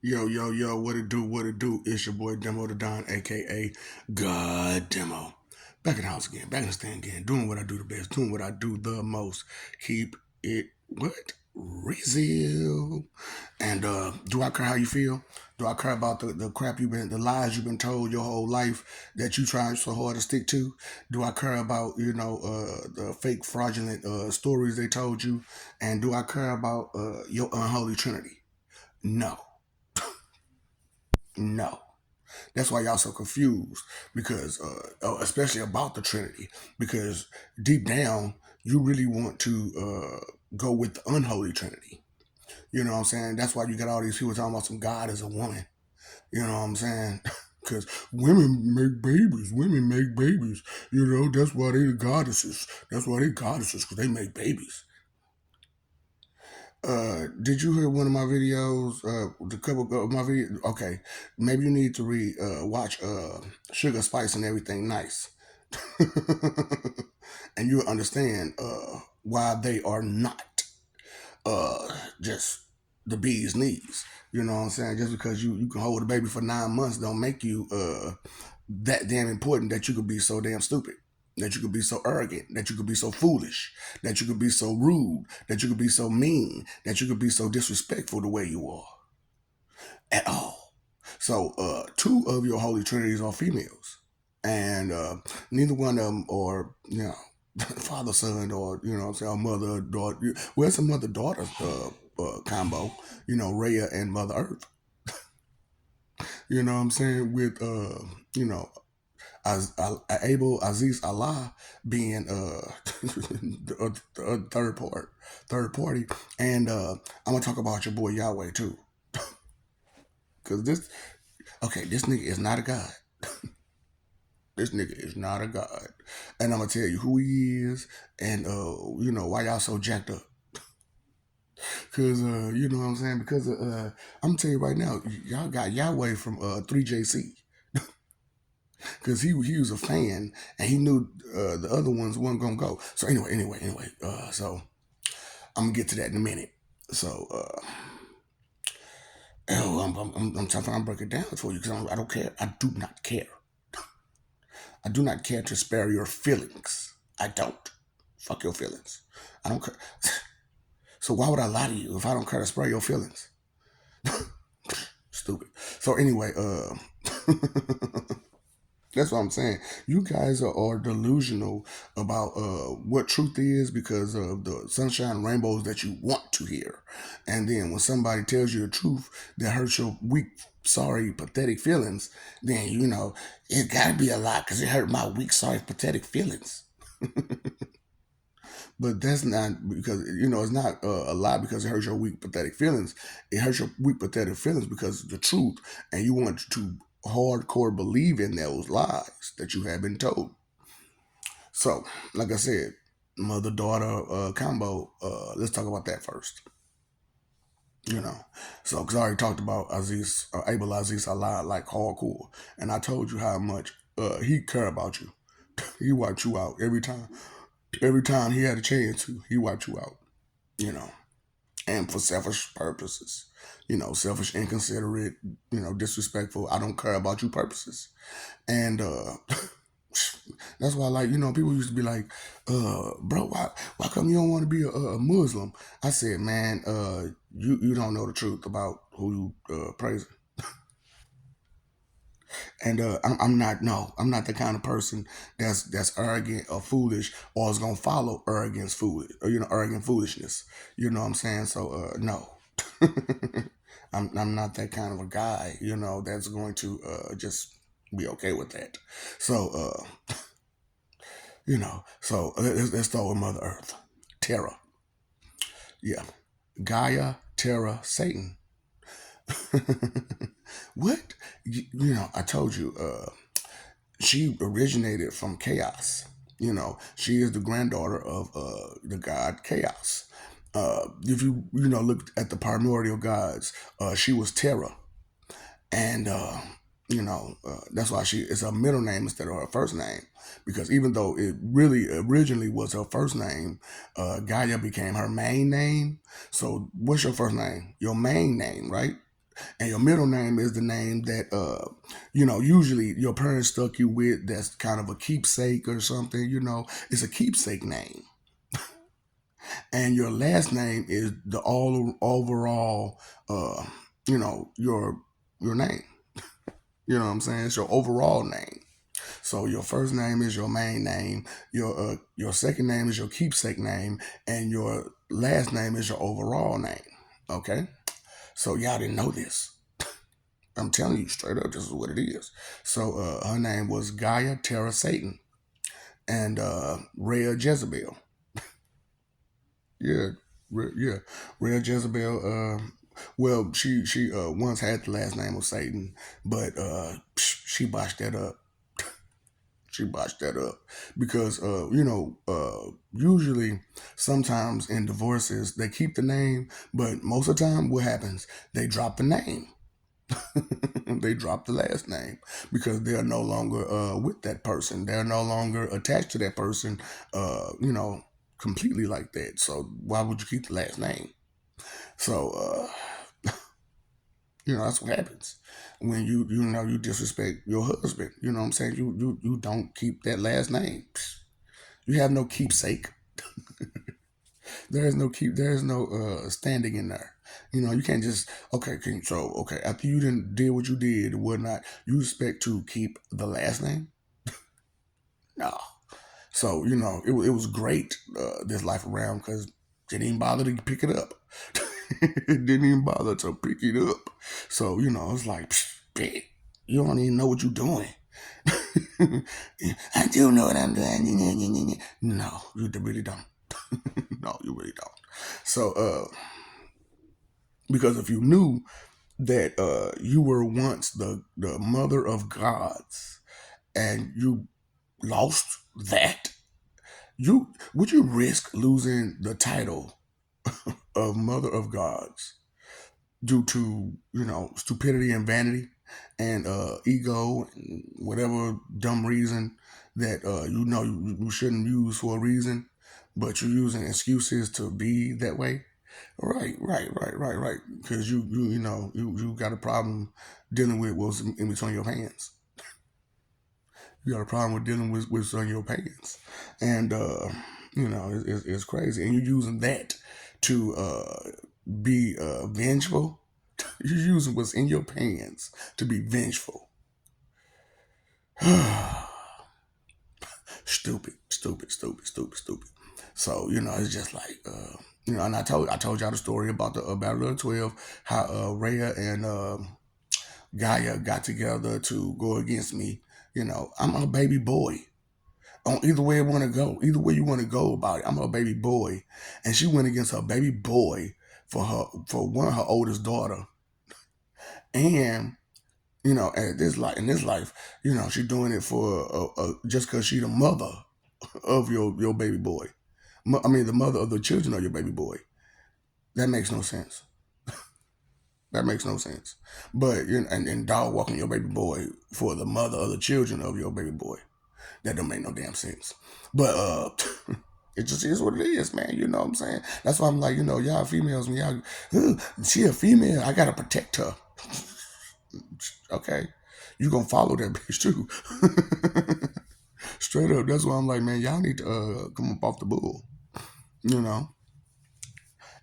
Yo, yo, yo, what it do, what it do? It's your boy Demo the Don, aka God Demo. Back in the house again, back in the stand again, doing what I do the best, doing what I do the most. Keep it what? Real. And do I care how you feel? Do I care about the crap the lies you've been told your whole life that you trying so hard to stick to? Do I care about, the fake fraudulent stories they told you? And do I care about your unholy trinity? No. No. That's why y'all so confused because, especially about the Trinity, because deep down you really want to go with the unholy Trinity. You know what I'm saying? That's why you got all these people talking about some God as a woman. You know what I'm saying? Because women make babies. Women make babies. You know, that's why they the goddesses. That's why they goddesses, because they make babies. Did you hear one of my videos? The couple of my video. Okay, maybe you need to watch Sugar Spice and Everything Nice, and you'll understand why they are not just the bee's knees. You know what I'm saying? Just because you can hold a baby for 9 months don't make you that damn important that you could be so damn stupid, that you could be so arrogant, that you could be so foolish, that you could be so rude, that you could be so mean, that you could be so disrespectful the way you are at all. So two of your holy trinities are females, and neither one of them are father son or what I'm saying, or mother daughter. Well, it's a mother daughter combo. Rhea and Mother Earth. You know what I'm saying, with you know Abel Aziz Allah being the third party, and I'm gonna talk about your boy Yahweh too, because this nigga is not a god. This nigga is not a god, and I'm gonna tell you who he is, and why y'all so jacked up. Cause you know what I'm saying. Because I'm gonna tell you right now, y'all got Yahweh from 3JC. Because he was a fan and he knew the other ones weren't gonna go. So anyway. So I'm gonna get to that in a minute. So I'm trying to break it down for you because I don't care. I do not care. I do not care to spare your feelings. I don't. Fuck your feelings. I don't care. So why would I lie to you if I don't care to spare your feelings? Stupid. So anyway, that's what I'm saying. You guys are delusional about what truth is because of the sunshine and rainbows that you want to hear. And then when somebody tells you the truth that hurts your weak, sorry, pathetic feelings, then it got to be a lie because it hurt my weak, sorry, pathetic feelings. But that's not because it's not a lie because it hurts your weak, pathetic feelings. It hurts your weak, pathetic feelings because of the truth, and you want to hardcore believe in those lies that you have been told. So, like I said, mother daughter combo. Let's talk about that first. So because I already talked about Aziz, Abel Aziz Allah like hardcore, and I told you how much he care about you. He wiped you out every time. Every time he had a chance to, he wiped you out. You know, and for selfish purposes. Selfish, inconsiderate, disrespectful. I don't care about you purposes, and that's why, like, people used to be like, bro, why come you don't want to be a Muslim? I said, man, you don't know the truth about who you praising. And I'm not, no, I'm not the kind of person that's arrogant or foolish or is gonna follow arrogance, foolish, or arrogant foolishness. You know what I'm saying? So no, I'm not that kind of a guy. That's going to just be okay with that. So let's start with Mother Earth, Terra. Yeah, Gaia, Terra, Satan. What? I told you. She originated from chaos. She is the granddaughter of the god Chaos. If you look at the primordial gods, she was Terra, and that's why she is her middle name instead of her first name. Because even though it really originally was her first name, Gaia became her main name. So what's your first name? Your main name, right? And your middle name is the name that usually your parents stuck you with. That's kind of a keepsake or something. It's a keepsake name. And your last name is the all overall, uh, your name. You know what I'm saying? It's your overall name. So your first name is your main name. Your second name is your keepsake name, and your last name is your overall name. Okay. So y'all didn't know this. I'm telling you straight up, this is what it is. So her name was Gaia Terra Satan and Rhea Jezebel. Yeah, yeah, Rhea Jezebel. Well, she once had the last name of Satan, but she botched that up. She botched that up because usually sometimes in divorces they keep the name, but most of the time what happens, they drop the name. They drop the last name because they're no longer with that person. They're no longer attached to that person, completely like that. So why would you keep the last name? So that's what happens when you disrespect your husband. You know what I'm saying? You don't keep that last name. You have no keepsake. There is no standing in there. You can't just okay, after you did what you did and whatnot, you expect to keep the last name? No. So it was great this life around because it didn't even bother to pick it up. It didn't even bother to pick it up. So it's like, "Psh, you don't even know what you're doing." I do know what I'm doing. No, you really don't. No, you really don't. So, because if you knew that you were once the mother of gods and you lost that, would you risk losing the title of mother of gods due to stupidity and vanity and ego and whatever dumb reason that you shouldn't use for a reason, but you're using excuses to be that way? Right. Because you got a problem dealing with what's in between your hands. You got a problem with dealing with what's on your pants, and it's crazy. And you're using that to be vengeful. You're using what's in your pants to be vengeful. Stupid. So it's just like and I told y'all the story about the Battle of the 12, how Rhea and Gaia got together to go against me. I'm a baby boy. On either way I want to go, either way you want to go about it, I'm a baby boy, and she went against her baby boy for her oldest daughter, and at this life in this life, she's doing it for just because she the mother of your baby boy. I mean, the mother of the children of your baby boy. That makes no sense. That makes no sense. But and dog walking your baby boy for the mother of the children of your baby boy. That don't make no damn sense. But it just is what it is, man. You know what I'm saying? That's why I'm like, y'all females, when she a female, I gotta protect her. Okay. You gonna follow that bitch too. Straight up. That's why I'm like, man, y'all need to come up off the bull. You know?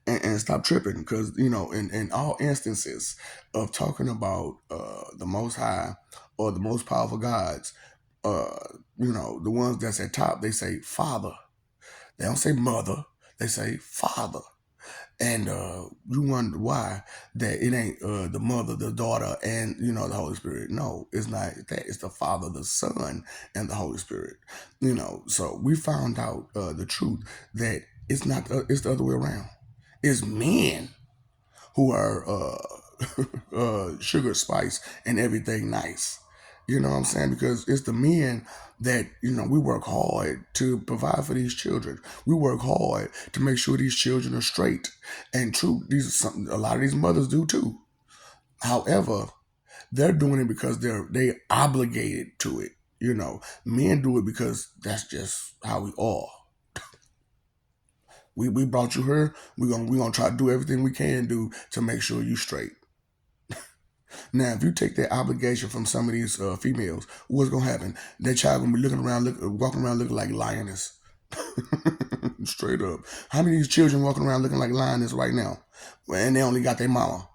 And stop tripping because in all instances of talking about the most high or the most powerful gods, uh the ones that's at top, they say father. They don't say mother, they say father. And you wonder why that it ain't the mother, the daughter, and the Holy Spirit. No, it's not that. It's the Father, the Son, and the Holy Spirit. So we found out the truth that it's not. It's the other way around. It's men who are sugar, spice, and everything nice. You know what I'm saying? Because it's the men that we work hard to provide for these children. We work hard to make sure these children are straight and true. These are something a lot of these mothers do too. However, they're doing it because they obligated to it. Men do it because that's just how we are. We brought you here. We're gonna try to do everything we can do to make sure you straight. Now, if you take that obligation from some of these females, what's gonna happen? That child gonna be walking around looking like lioness. Straight up. How many of these children walking around looking like lioness right now? And they only got their mama.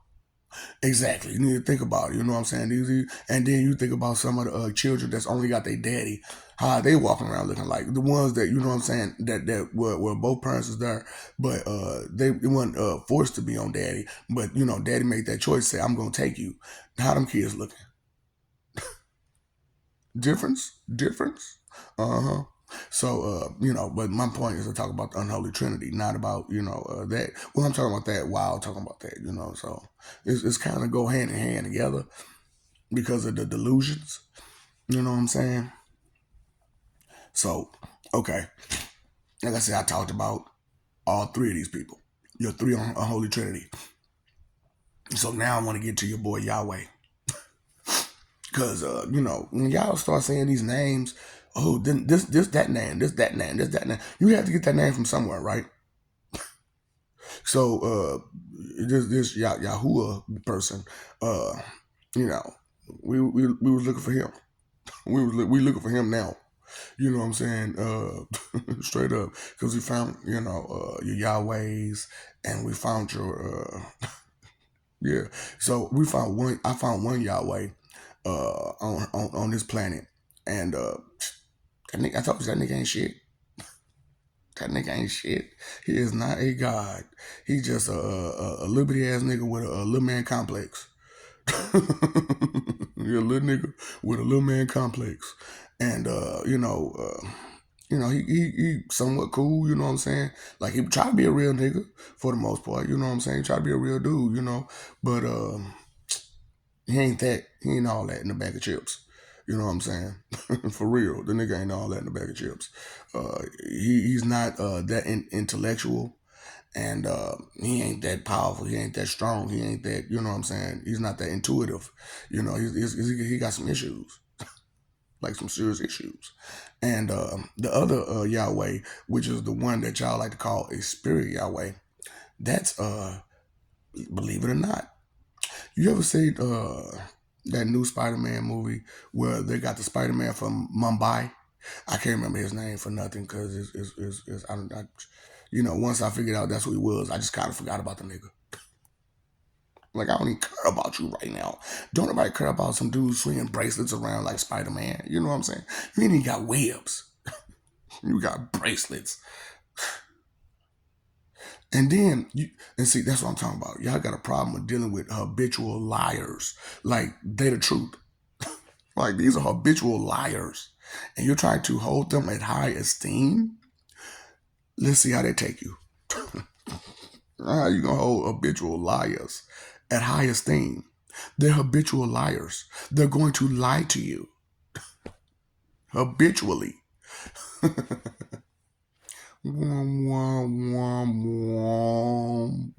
Exactly. You need to think about it. You know what I'm saying? And then you think about some of the children that's only got their daddy. How are they walking around looking like the ones that you know what I'm saying that were both parents is there, but they weren't forced to be on daddy. But you know, daddy made that choice. Say, I'm gonna take you. How them kids looking? Difference. Uh huh. So, you know, but my point is to talk about the unholy trinity, not about, you know, that. Well, I'm talking about that while talking about that, you know. So it's kind of go hand in hand together because of the delusions. You know what I'm saying? So, okay. Like I said, I talked about all three of these people, your three unholy trinity. So now I want to get to your boy Yahweh. Because, you know, when y'all start saying these names, oh, then that name, that name, you have to get that name from somewhere, right? So, this Yahuwah person, uh, you know, we was looking for him. We looking for him now. You know what I'm saying? Straight up, because we found, you know, your Yahwehs, and we found your, yeah. So we found one. I found one Yahweh, on this planet, and that nigga, I told you that nigga ain't shit. That nigga ain't shit. He is not a god. He just a liberty ass nigga with a little man complex. You're a little nigga with a little man complex, and he somewhat cool. You know what I'm saying? Like he try to be a real nigga for the most part. You know what I'm saying? He try to be a real dude. You know, but he ain't that. He ain't all that in the bag of chips. You know what I'm saying? For real, the nigga ain't all that in the bag of chips. He's not that intellectual, and he ain't that powerful. He ain't that strong. He ain't that. You know what I'm saying? He's not that intuitive. You know, he got some issues, like some serious issues. And the other Yahweh, which is the one that y'all like to call a spirit Yahweh, that's believe it or not. You ever see that new Spider-Man movie where they got the Spider-Man from Mumbai? I can't remember his name for nothing because you know, once I figured out that's who he was, I just kind of forgot about the nigga. Like, I don't even care about you right now. Don't nobody care about some dude swinging bracelets around like Spider-Man. You know what I'm saying? You ain't even got webs. You got bracelets. And then, and see, that's what I'm talking about. Y'all got a problem with dealing with habitual liars. Like, they the truth. Like, these are habitual liars. And you're trying to hold them at high esteem? Let's see how they take you. How you gonna hold habitual liars at high esteem? They're habitual liars. They're going to lie to you habitually. Wom, wom, wom, wom.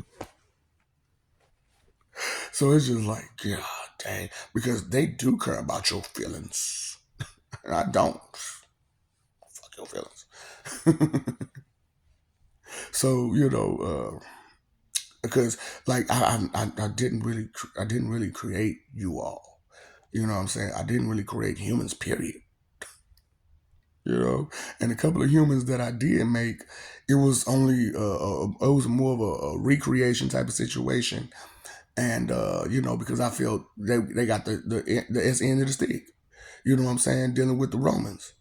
So it's just like, God dang, because they do care about your feelings. And I don't. Fuck your feelings. So, you know, because like I didn't really create you all. You know what I'm saying? I didn't really create humans, period. You know, and a couple of humans that I did make, it was only it was more of a recreation type of situation, and you know, because I felt they got the S end of the stick. You know what I'm saying? Dealing with the Romans.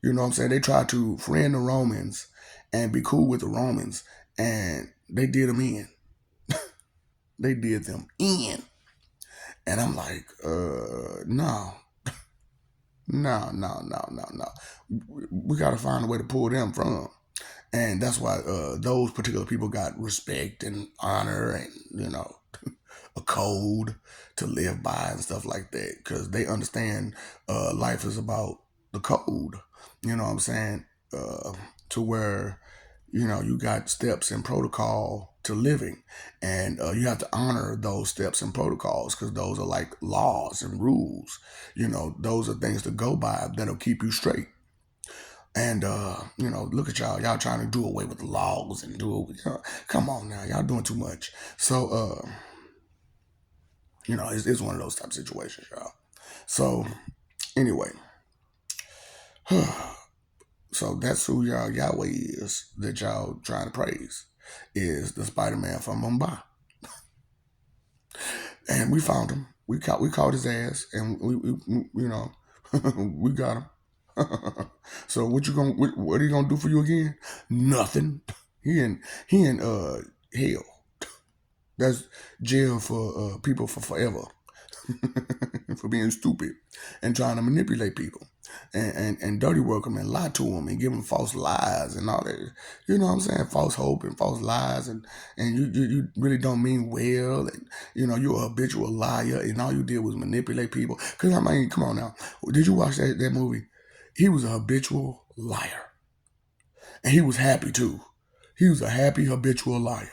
You know what I'm saying? They tried to friend the Romans and be cool with the Romans, and they did them in. They did them in. And I'm like, no, no. We got to find a way to pull them from. And that's why those particular people got respect and honor and, you know, a code to live by and stuff like that. Because they understand life is about the code. You know what I'm saying? To where, you know, you got steps and protocol to living, and you have to honor those steps and protocols because those are like laws and rules. You know, those are things to go by that'll keep you straight. And you know, look at y'all trying to do away with the laws and do it. Come on now, y'all doing too much. So It's one of those type of situations, y'all. So anyway, so that's who y'all Yahweh is that y'all trying to praise, is the Spider-Man from Mumbai. And we found him. We caught his ass, and we got him. So what are you gonna do for you again? Nothing. He in hell. That's jail for people for forever. For being stupid and trying to manipulate people and dirty work them and lie to them and give them false lies and all that. You know what I'm saying? False hope and false lies, and you really don't mean well, and you're a habitual liar, and all you did was manipulate people. Because I mean, come on now, did you watch that movie? He was a habitual liar, and he was happy too. He was a happy habitual liar.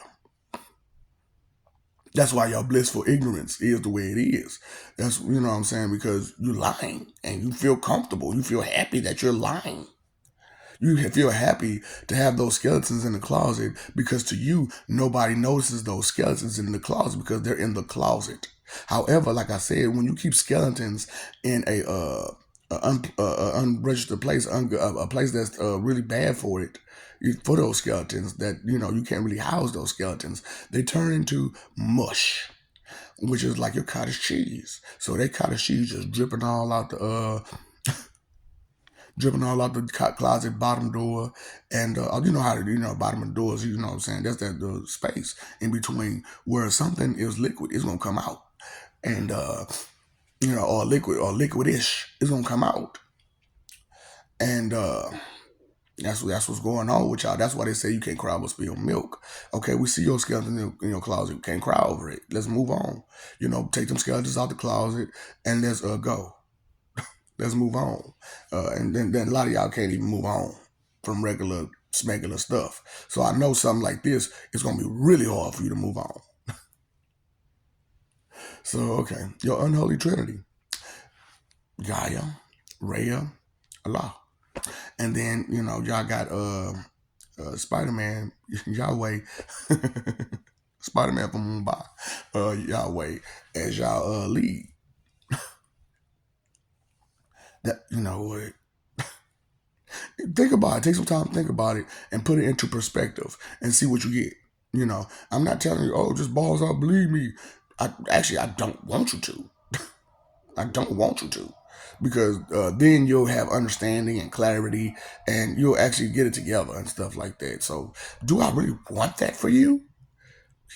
That's why your blissful ignorance is the way it is. That's, what I'm saying, because you're lying and you feel comfortable. You feel happy that you're lying. You feel happy to have those skeletons in the closet because to you, nobody notices those skeletons in the closet because they're in the closet. However, like I said, when you keep skeletons in a unregistered place, a place that's really bad for it, for those skeletons that you can't really house those skeletons, they turn into mush, which is like your cottage cheese. So that cottage cheese just dripping all out the closet bottom door, and you know how to bottom of doors. You know what I'm saying? That's that the space in between where something is liquid is gonna come out, and or liquid or liquidish is gonna come out, and that's what's going on with y'all. That's why they say you can't cry over spilled milk. Okay, we see your skeleton in your closet. You can't cry over it. Let's move on. Take them skeletons out the closet and let's go. Let's move on. And then a lot of y'all can't even move on from regular smegular stuff. So I know something like this is gonna be really hard for you to move on. So okay, your unholy trinity: Gaia, Rhea, Allah. And then y'all got Spider-Man, Yahweh, Spider-Man from Mumbai, Yahweh as y'all lead. That what? Think about it. Take some time to think about it and put it into perspective and see what you get. I'm not telling you, oh, just balls out. Believe me. I don't want you to. I don't want you to, because then you'll have understanding and clarity, and you'll actually get it together and stuff like that. So, do I really want that for you?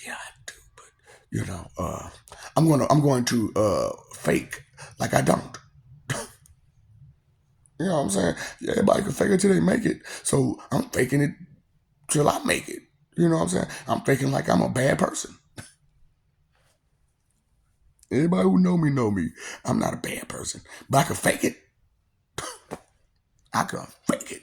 Yeah, I do. But I'm going to fake like I don't. You know what I'm saying? Yeah, everybody can fake it till they make it. So I'm faking it till I make it. You know what I'm saying? I'm faking like I'm a bad person. Anybody who know me. I'm not a bad person. But I can fake it. I can fake it.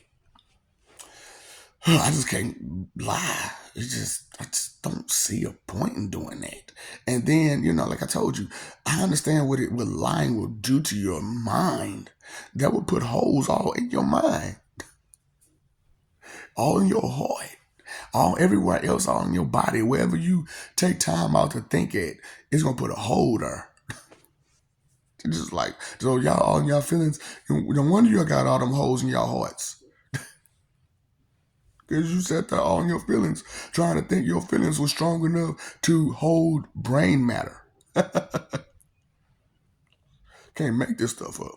I just can't lie. I just don't see a point in doing that. And then, like I told you, I understand what lying will do to your mind. That would put holes all in your mind, all in your heart, all everywhere else, all in your body. Wherever you take time out to think it, it's gonna put a hole there. Just like, so y'all, all in y'all feelings, no wonder y'all got all them holes in y'all hearts. Because you sat there all in your feelings, trying to think your feelings were strong enough to hold brain matter. Can't make this stuff up.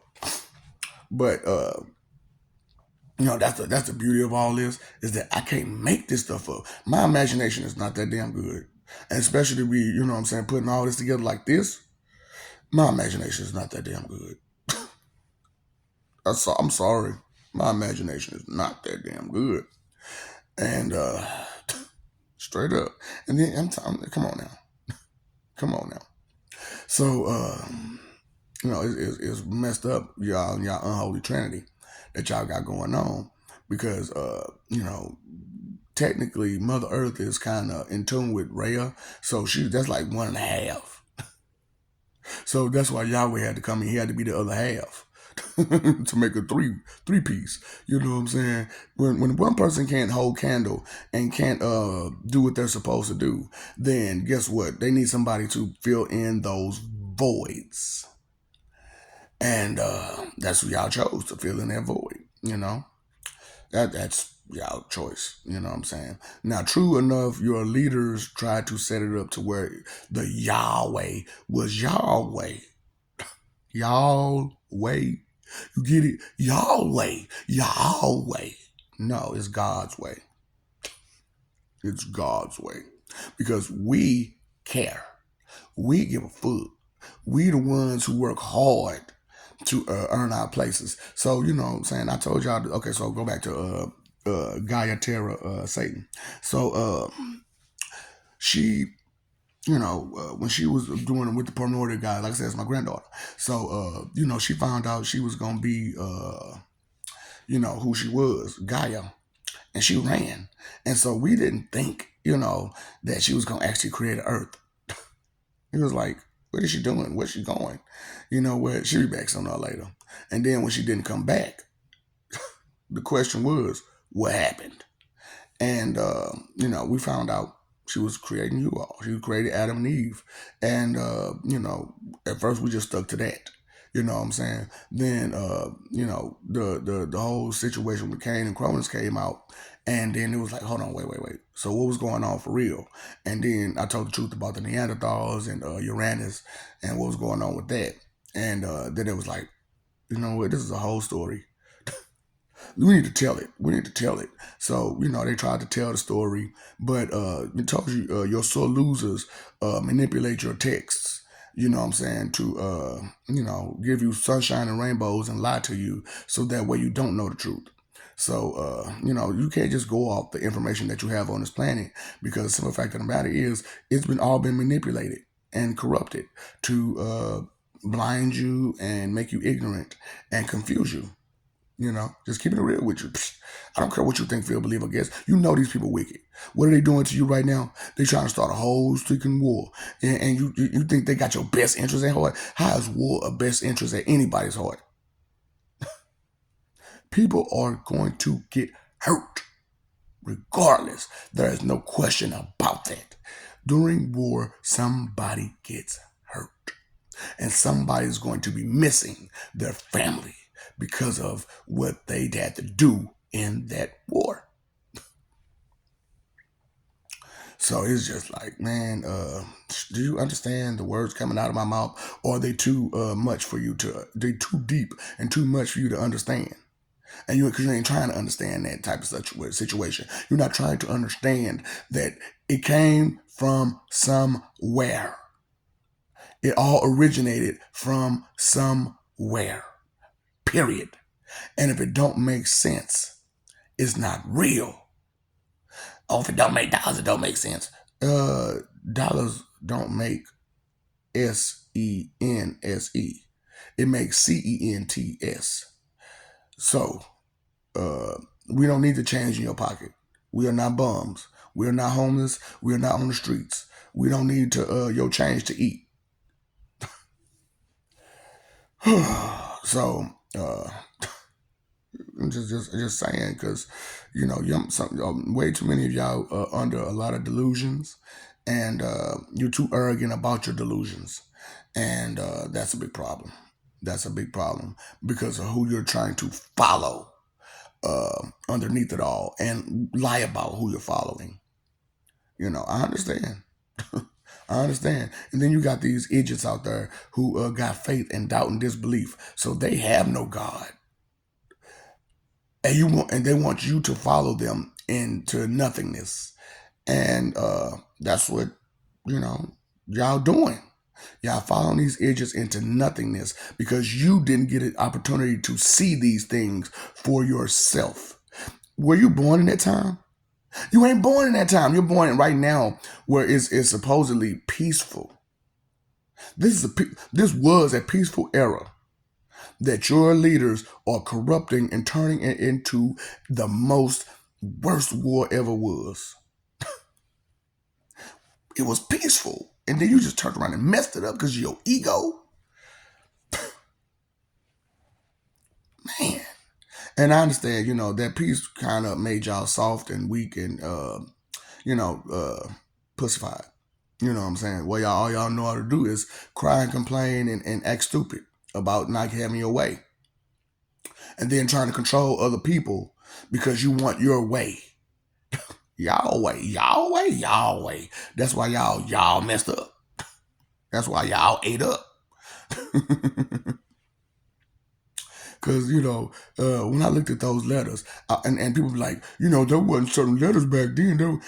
But that's the beauty of all this, is that I can't make this stuff up. My imagination is not that damn good. And especially to be, putting all this together like this, my imagination is not that damn good. I'm sorry. My imagination is not that damn good. And straight up. And then come on now. Come on now. So it's messed up, y'all unholy trinity that y'all got going on, because technically Mother Earth is kind of in tune with Rhea, so that's like one and a half. So that's why Yahweh had to come in. He had to be the other half to make a three piece. You know what I'm saying? When one person can't hold candle and can't do what they're supposed to do, then guess what? They need somebody to fill in those voids. And that's what y'all chose to fill in that void, that's y'all choice, you know what I'm saying? Now, true enough, your leaders tried to set it up to where the Yahweh was Yahweh. Yahweh. You get it? Yahweh. Yahweh. No, it's God's way. It's God's way. Because we care. We give a fuck. We the ones who work hard to earn our places. So, you know what I'm saying? I told y'all, okay, so go back to Gaia Terra Satan. So she, when she was doing it with the primordial guy, like I said, it's my granddaughter. So, she found out she was going to be, who she was, Gaia. And she ran. And so we didn't think, that she was going to actually create an earth. It was like, what is she doing? Where's she going? Where she'll be back sooner or later. And then when she didn't come back, the question was, what happened? And, we found out she was creating you all. She created Adam and Eve. And, at first we just stuck to that. You know what I'm saying? Then, the whole situation with Cain and Cronus came out. And then it was like, hold on, wait. So what was going on for real? And then I told the truth about the Neanderthals and Uranus and what was going on with that. And then it was like, you know what? This is a whole story. We need to tell it. We need to tell it. So, they tried to tell the story, but it told you your sore losers manipulate your texts, you know what I'm saying, to, give you sunshine and rainbows and lie to you so that way you don't know the truth. So, you can't just go off the information that you have on this planet because the simple fact of the matter is it's all been manipulated and corrupted to blind you and make you ignorant and confuse you. Just keeping it real with you. Psh, I don't care what you think, feel, believe, or guess. You know these people wicked. What are they doing to you right now? They trying to start a whole freaking war. And you think they got your best interest at heart? How is war a best interest at anybody's heart? People are going to get hurt. Regardless. There is no question about that. During war, somebody gets hurt. And somebody's going to be missing their family because of what they had to do in that war. So it's just like, man, do you understand the words coming out of my mouth? Or are they too much for you they too deep and too much for you to understand? And because you ain't trying to understand that type of situation. You're not trying to understand that it came from somewhere. It all originated from somewhere. Period. And if it don't make sense, it's not real. Oh, if it don't make dollars, it don't make sense. Dollars don't make SENSE. It makes CENTS. So, we don't need to change in your pocket. We are not bums. We are not homeless. We are not on the streets. We don't need your change to eat. So, I'm just saying, because way too many of y'all are under a lot of delusions, and you're too arrogant about your delusions, and that's a big problem. That's a big problem because of who you're trying to follow underneath it all, and lie about who you're following. I understand. I understand. And then you got these idiots out there who got faith and doubt and disbelief, so they have no God. And they want you to follow them into nothingness. And that's what, y'all doing. Y'all following these idiots into nothingness because you didn't get an opportunity to see these things for yourself. Were you born in that time? You ain't born in that time. You're born right now where it's supposedly peaceful. This was a peaceful era that your leaders are corrupting and turning it into the most worst war ever was. It was peaceful. And then you just turned around and messed it up because of your ego. Man. And I understand, that peace kind of made y'all soft and weak and, pussified. You know what I'm saying? Well, y'all, all y'all know how to do is cry and complain and act stupid about not having your way. And then trying to control other people because you want your way. Y'all way, y'all way, y'all way. That's why y'all messed up. That's why y'all ate up. Because, when I looked at those letters, and people be like, there wasn't certain letters back then.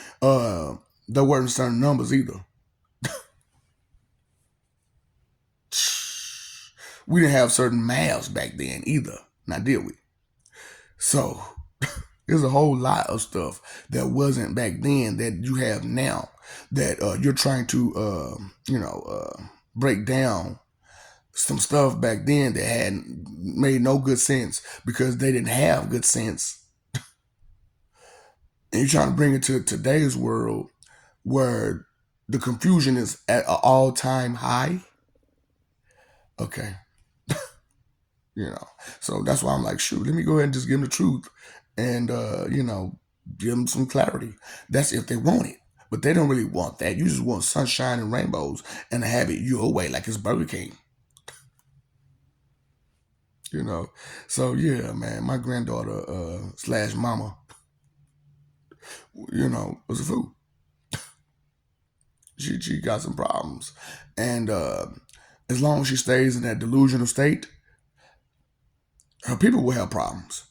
There weren't certain numbers either. We didn't have certain maths back then either. Now, did we? So, there's a whole lot of stuff that wasn't back then that you have now that you're trying to, break down some stuff back then that had made no good sense because they didn't have good sense. And you're trying to bring it to today's world where the confusion is at an all-time high. Okay. So that's why I'm like, shoot, let me go ahead and just give them the truth and, give them some clarity. That's if they want it. But they don't really want that. You just want sunshine and rainbows and to have it your way like it's Burger King. you know. So yeah, man, my granddaughter slash mama, was a fool. She got some problems, and as long as she stays in that delusional state, her people will have problems.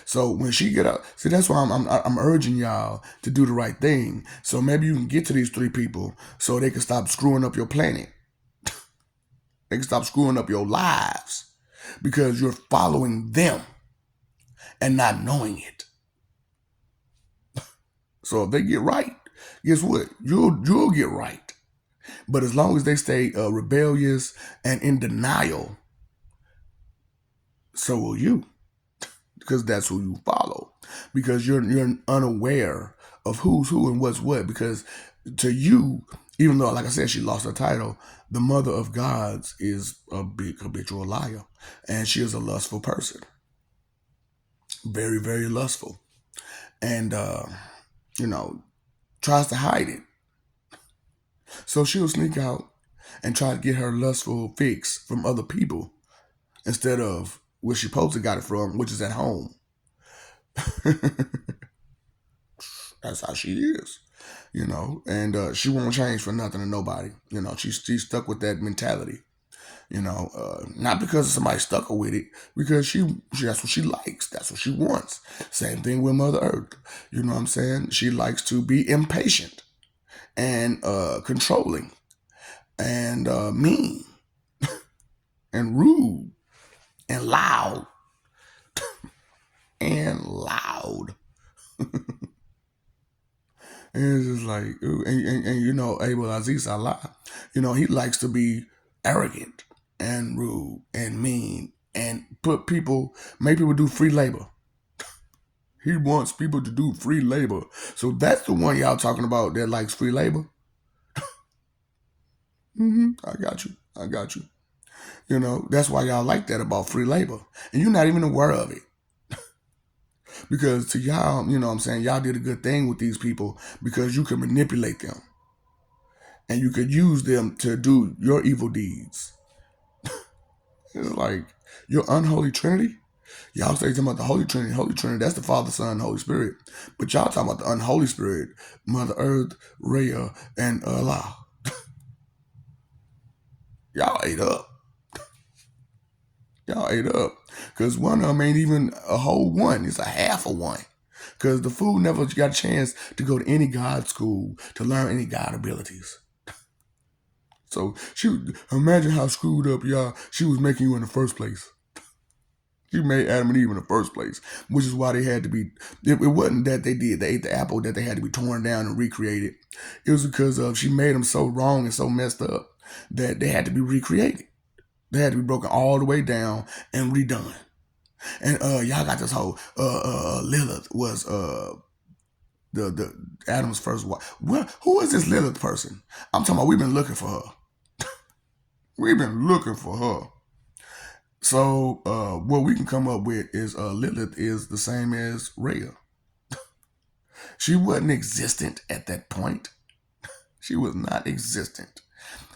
So when she get up, see that's why I'm urging y'all to do the right thing. So maybe you can get to these three people so they can stop screwing up your planet. They can stop screwing up your lives because you're following them and not knowing it. So if they get right, guess what? You'll get right. But as long as they stay rebellious and in denial, so will you, because that's who you follow. Because you're unaware of who's who and what's what. Because to you, even though, like I said, she lost her title, the mother of gods is a big habitual liar, and she is a lustful person, very very lustful, and tries to hide it. So she'll sneak out and try to get her lustful fix from other people instead of where she supposed to got it from, which is at home. That's how she is, and she won't change for nothing to nobody. She's stuck with that mentality. Not because somebody stuck her with it, because she that's what she likes. That's what she wants. Same thing with Mother Earth. You know what I'm saying? She likes to be impatient and controlling and mean and rude and loud and loud. And it's just like, ooh, and Abel Aziz Allah, he likes to be arrogant and rude and mean and make people do free labor. He wants people to do free labor. So that's the one y'all talking about that likes free labor. I got you. I got you. That's why y'all like that about free labor. And you're not even aware of it. Because to y'all, what I'm saying, y'all did a good thing with these people because you can manipulate them. And you could use them to do your evil deeds. It's like your unholy Trinity. Y'all say talking about the Holy Trinity. Holy Trinity, that's the Father, Son, and Holy Spirit. But y'all talking about the unholy Spirit, Mother Earth, Rhea, and Allah. Y'all ate up. Y'all ate up. Because one of them ain't even a whole one. It's a half of one. Because the fool never got a chance to go to any God school to learn any God abilities. So imagine how screwed up y'all she was making you in the first place. She made Adam and Eve in the first place, which is why they had to be. It wasn't that they ate the apple that they had to be torn down and recreated. It was because she made them so wrong and so messed up that they had to be recreated. They had to be broken all the way down and redone. And y'all got this whole Lilith was the Adam's first wife. Who is this Lilith person? I'm talking about we've been looking for her. We've been looking for her. So what we can come up with is Lilith is the same as Rhea. She wasn't existent at that point. She was not existent.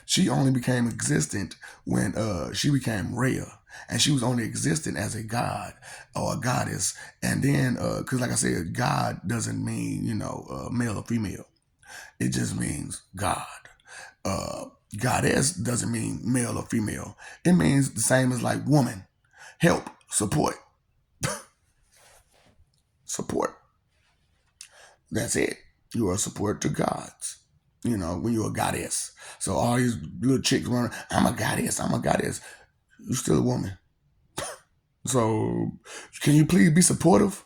She only became existent when she became Rhea, and she was only existent as a god or a goddess. And then, because like I said, God doesn't mean male or female. It just means God. Uh, Goddess doesn't mean male or female. It means the same as like woman, help, support, support. That's it. You are a support to gods. When you're a goddess. So all these little chicks running, I'm a goddess, I'm a goddess. You're still a woman. So can you please be supportive?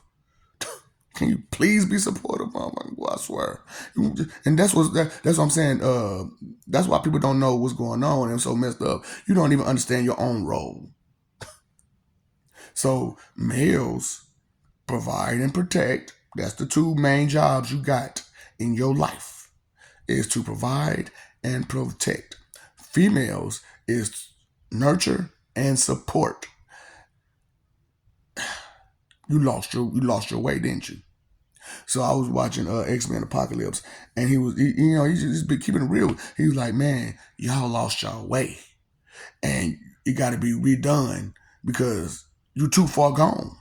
Can you please be supportive? Oh my God, I swear. And that's what I'm saying. That's why people don't know what's going on and so messed up. You don't even understand your own role. So males provide and protect. That's the two main jobs you got in your life, is to provide and protect. Females is nurture and support. You lost your way, didn't you? So I was watching X-Men Apocalypse, and he just been keeping it real. He was like, man, y'all lost your way, and it got to be redone because you too far gone,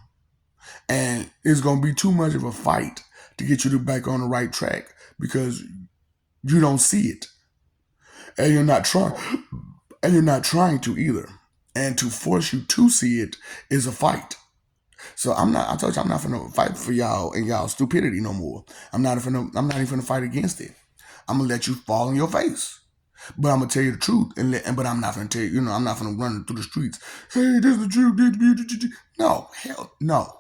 and it's gonna be too much of a fight to get you to back on the right track because you don't see it, and you're not trying to either. And to force you to see it is a fight. So I told you I'm not gonna fight for y'all and y'all stupidity no more. I'm not even gonna fight against it. I'm gonna let you fall on your face. But I'm gonna tell you the truth, but I'm not gonna tell you. I'm not gonna run through the streets. Hey, this is the truth. No, hell no.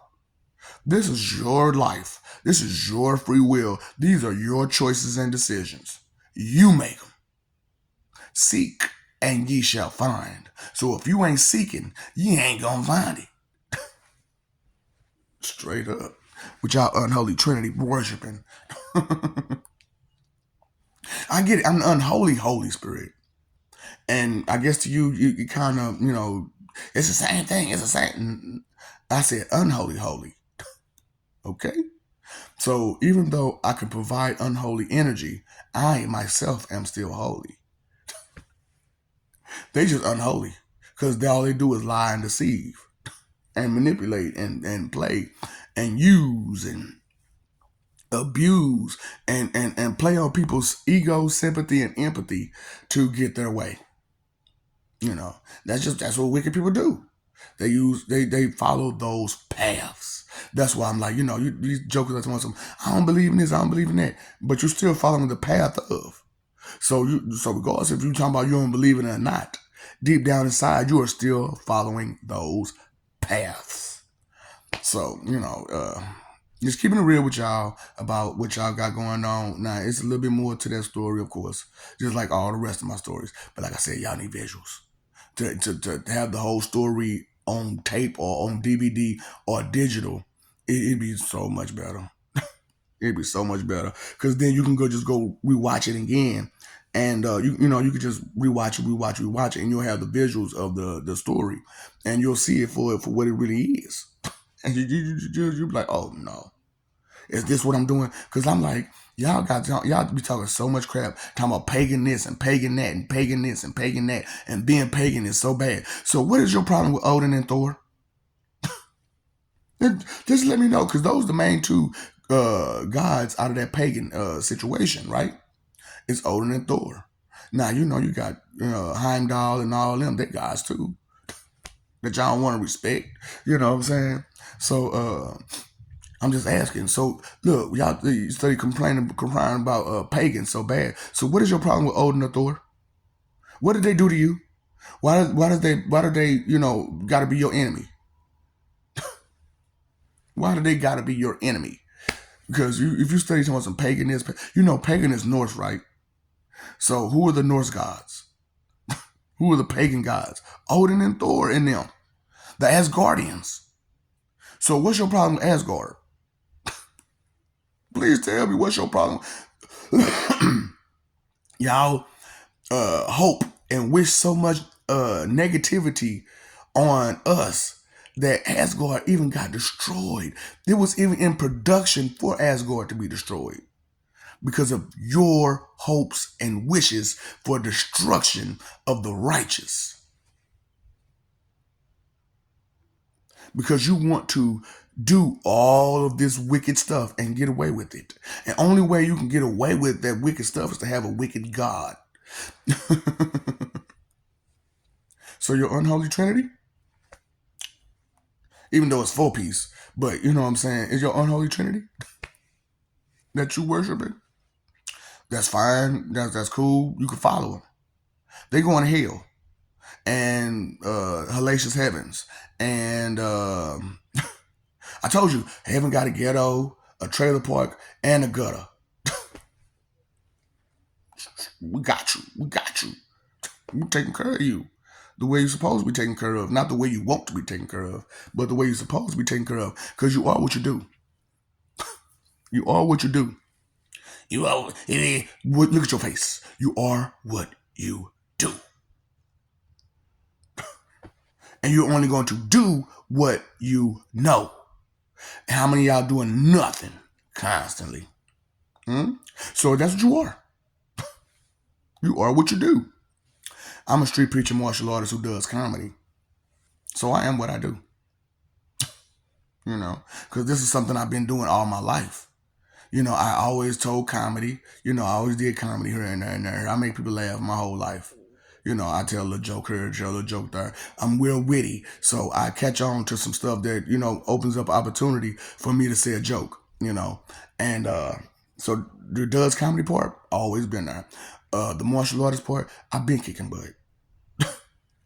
This is your life. This is your free will. These are your choices and decisions. You make them. Seek and ye shall find. So if you ain't seeking, you ain't gonna find it. Straight up. With y'all unholy Trinity worshiping. I get it. I'm the unholy Holy Spirit. And I guess to you kind of, it's the same thing. It's the same. I said unholy holy. Okay? So even though I can provide unholy energy, I myself am still holy. They just unholy. Because all they do is lie and deceive and manipulate and play and use and abuse and play on people's ego, sympathy, and empathy to get their way. That's what wicked people do. They follow those paths. That's why I'm like, these jokers are telling some, I don't believe in this, I don't believe in that, but you're still following the path of. So regardless if you're talking about you don't believe in it or not, deep down inside you are still following those paths. So just keeping it real with y'all about what y'all got going on. Now it's a little bit more to that story, of course, just like all the rest of my stories. But like I said, y'all need visuals to have the whole story on tape or on DVD or digital. It'd be so much better. It'd be so much better because then you can go rewatch it again, and you could just rewatch it, and you'll have the visuals of the story, and you'll see it for what it really is, and you'll be like, oh no, is this what I'm doing? Because I'm like, y'all be talking so much crap, talking about pagan this and pagan that and pagan this and pagan that, and being pagan is so bad. So what is your problem with Odin and Thor? Just let me know, because those are the main two gods out of that pagan situation, right? It's Odin and Thor. Now you got Heimdall and all them. They gods too that y'all don't want to respect. You know what I'm saying? So I'm just asking. So look, y'all study complaining about pagans so bad. So what is your problem with Odin or Thor? What did they do to you? Why do they got to be your enemy? Why do they got to be your enemy? Because if you study some pagan is, pagan is Norse, right? So who are the Norse gods? Who are the pagan gods? Odin and Thor and them. The Asgardians. So what's your problem with Asgard? Please tell me what's your problem. Y'all hope and wish so much negativity on us that Asgard even got destroyed. It was even in production for Asgard to be destroyed. because of your hopes and wishes for destruction of the righteous. Because you want to do all of this wicked stuff and get away with it. And only way you can get away with that wicked stuff is to have a wicked God. So your unholy Trinity, even though it's 4-piece, but you know what I'm saying, is your unholy Trinity that you worshiping? That's fine. That's cool. You can follow them. They going to hell and hellacious heavens. And I told you, heaven got a ghetto, a trailer park, and a gutter. We got you. We got you. We're taking care of you the way you're supposed to be taken care of. Not the way you want to be taken care of, but the way you're supposed to be taken care of. Because you are what you do. You are what you do. You are. Look at your face. You are what you do. And you're only going to do what you know. And how many of y'all doing nothing constantly? So that's what you are. You are what you do. I'm a street preacher martial artist who does comedy. So I am what I do. You know, because this is something I've been doing all my life. You know, I always told comedy. You know, I always did comedy here and there and there. I make people laugh my whole life. You know, I tell a joke here, tell a joke there. I'm real witty, so I catch on to some stuff that, you know, opens up opportunity for me to say a joke, you know. And so the does comedy part, always been there. The martial artist part, I've been kicking butt.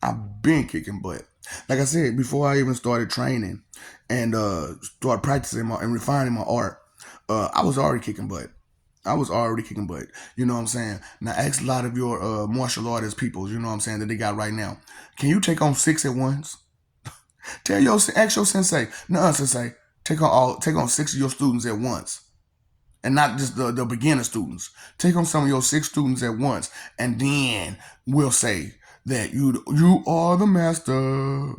I've been kicking butt. Like I said, before I even started training and started practicing and refining my art, I was already kicking butt. I was already kicking butt. You know what I'm saying? Now ask a lot of your martial artist people, you know what I'm saying, that they got right now. Can you take on 6 at once? Ask your sensei, no sensei, take on 6 of your students at once. And not just the beginner students. Take on some of your 6 students at once. And then we'll say that you are the master.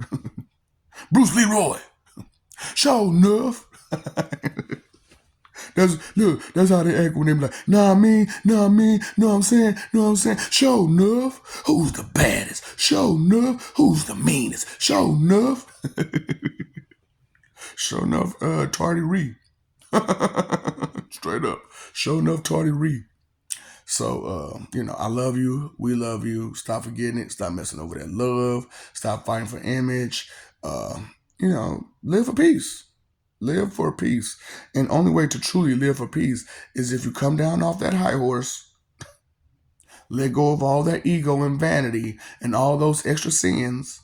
Bruce Leroy. Show enough. That's how they act when they be like, know what I'm saying? Show enough. Who's the baddest? Show enough. Who's the meanest? Show enough. Show enough, Tardy Ree. Straight up. Show enough, Tardy Ree. So, you know, I love you. We love you. Stop forgetting it. Stop messing over that love. Stop fighting for image. You know, live for peace. Live for peace. And only way to truly live for peace is if you come down off that high horse, let go of all that ego and vanity and all those extra sins,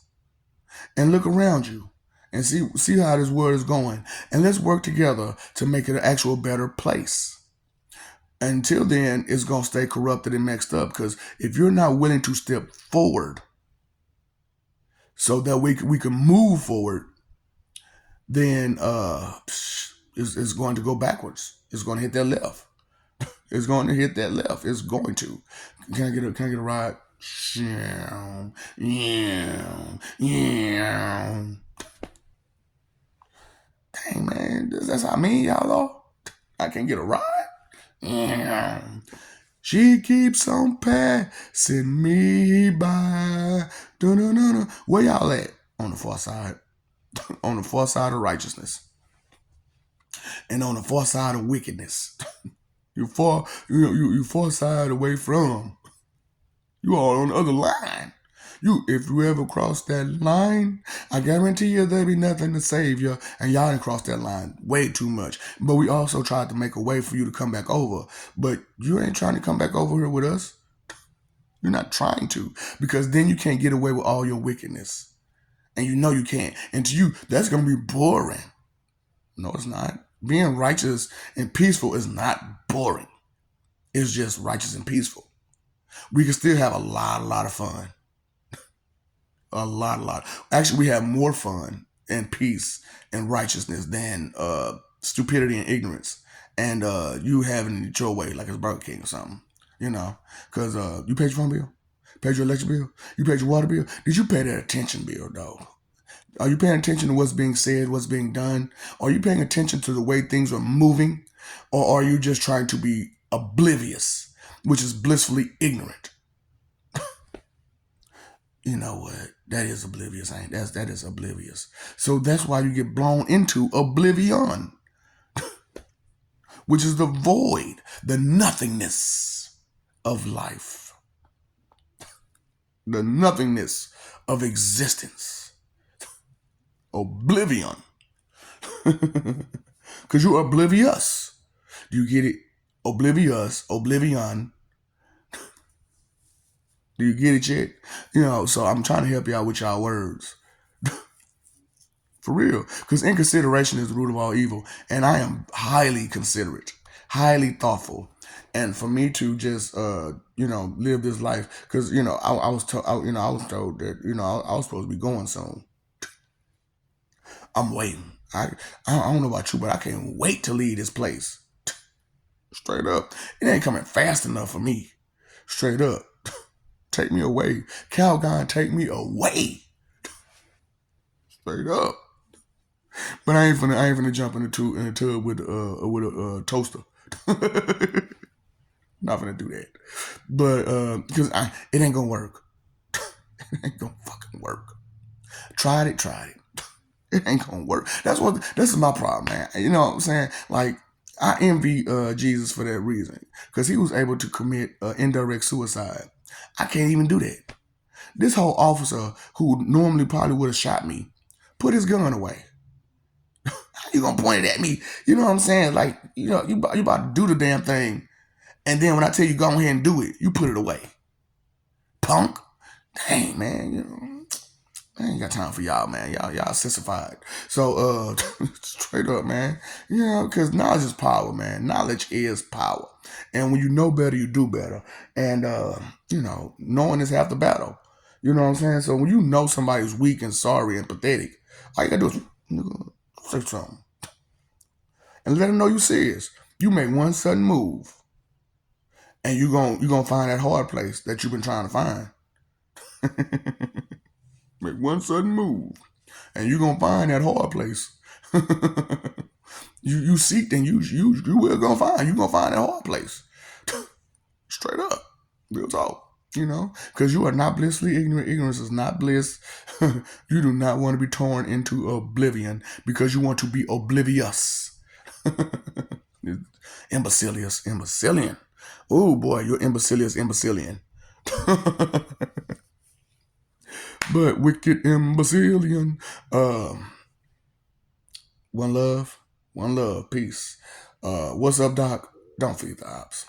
and look around you and see how this world is going. And let's work together to make it an actual better place. Until then, it's going to stay corrupted and mixed up, because if you're not willing to step forward so that we can move forward, then it's going to go backwards. It's going to hit that left. It's going to hit that left. It's going to. Can I get a ride? Yeah. Dang, man, that's how mean y'all are. I can't get a ride. She keeps on passing me by. Dun-dun-dun-dun. Where y'all at? On the far side. On the far side of righteousness. And on the far side of wickedness. You far side away from. You are on the other line. If you ever cross that line, I guarantee you there'll be nothing to save you. And y'all didn't cross that line way too much. But we also tried to make a way for you to come back over. But you ain't trying to come back over here with us. You're not trying to. Because then you can't get away with all your wickedness. And you know you can't. And to you, that's going to be boring. No, it's not. Being righteous and peaceful is not boring. It's just righteous and peaceful. We can still have a lot of fun. A lot. Actually, we have more fun and peace and righteousness than stupidity and ignorance. And you having it your way, like it's Burger King or something. You know, because you paid your phone bill, paid your electric bill, you paid your water bill. Did you pay that attention bill, though? Are you paying attention to what's being said, what's being done? Are you paying attention to the way things are moving? Or are you just trying to be oblivious, which is blissfully ignorant. You know what? That is oblivious, ain't that is oblivious. So that's why you get blown into oblivion, which is the void, the nothingness of life, the nothingness of existence. Oblivion. Because you're oblivious. Do you get it? Oblivious, oblivion. Do you get it yet? You know, so I'm trying to help you out with y'all words. For real. Because inconsideration is the root of all evil. And I am highly considerate, highly thoughtful. And for me to just, live this life, because, I was told, I was told that, I was supposed to be going soon. I'm waiting. I don't know about you, but I can't wait to leave this place. Straight up. It ain't coming fast enough for me. Straight up. Take me away. Calgon, take me away. Straight up. But I ain't finna jump in the tub with a toaster. Not finna do that. But because it ain't gonna work. It ain't gonna fucking work. Tried it. It ain't gonna work. This is my problem, man. You know what I'm saying? Like, I envy Jesus for that reason. Because he was able to commit indirect suicide. I can't even do that. This whole officer who normally probably would have shot me put his gun away. How you gonna point it at me? You know what I'm saying? Like, you about to do the damn thing. And then when I tell you go ahead and do it, you put it away. Punk. Dang, man, I ain't got time for y'all, man. Y'all sissified. So, straight up, man. Because knowledge is power, man. Knowledge is power. And when you know better, you do better. And, knowing is half the battle. You know what I'm saying? So when you know somebody's weak and sorry and pathetic, all you gotta do is say something. And let them know you're serious. You make one sudden move, and you're gonna find that hard place that you've been trying to find. Make one sudden move, and you're gonna find that hard place. you seek, and you will gonna find. You're gonna find that hard place. Straight up, real talk. Because you are not blissfully ignorant. Ignorance is not bliss. You do not want to be torn into oblivion because you want to be oblivious. Imbecilian. Oh boy, you're imbecilian. But wicked imbecilian. One love, peace. What's up, Doc? Don't feed the ops.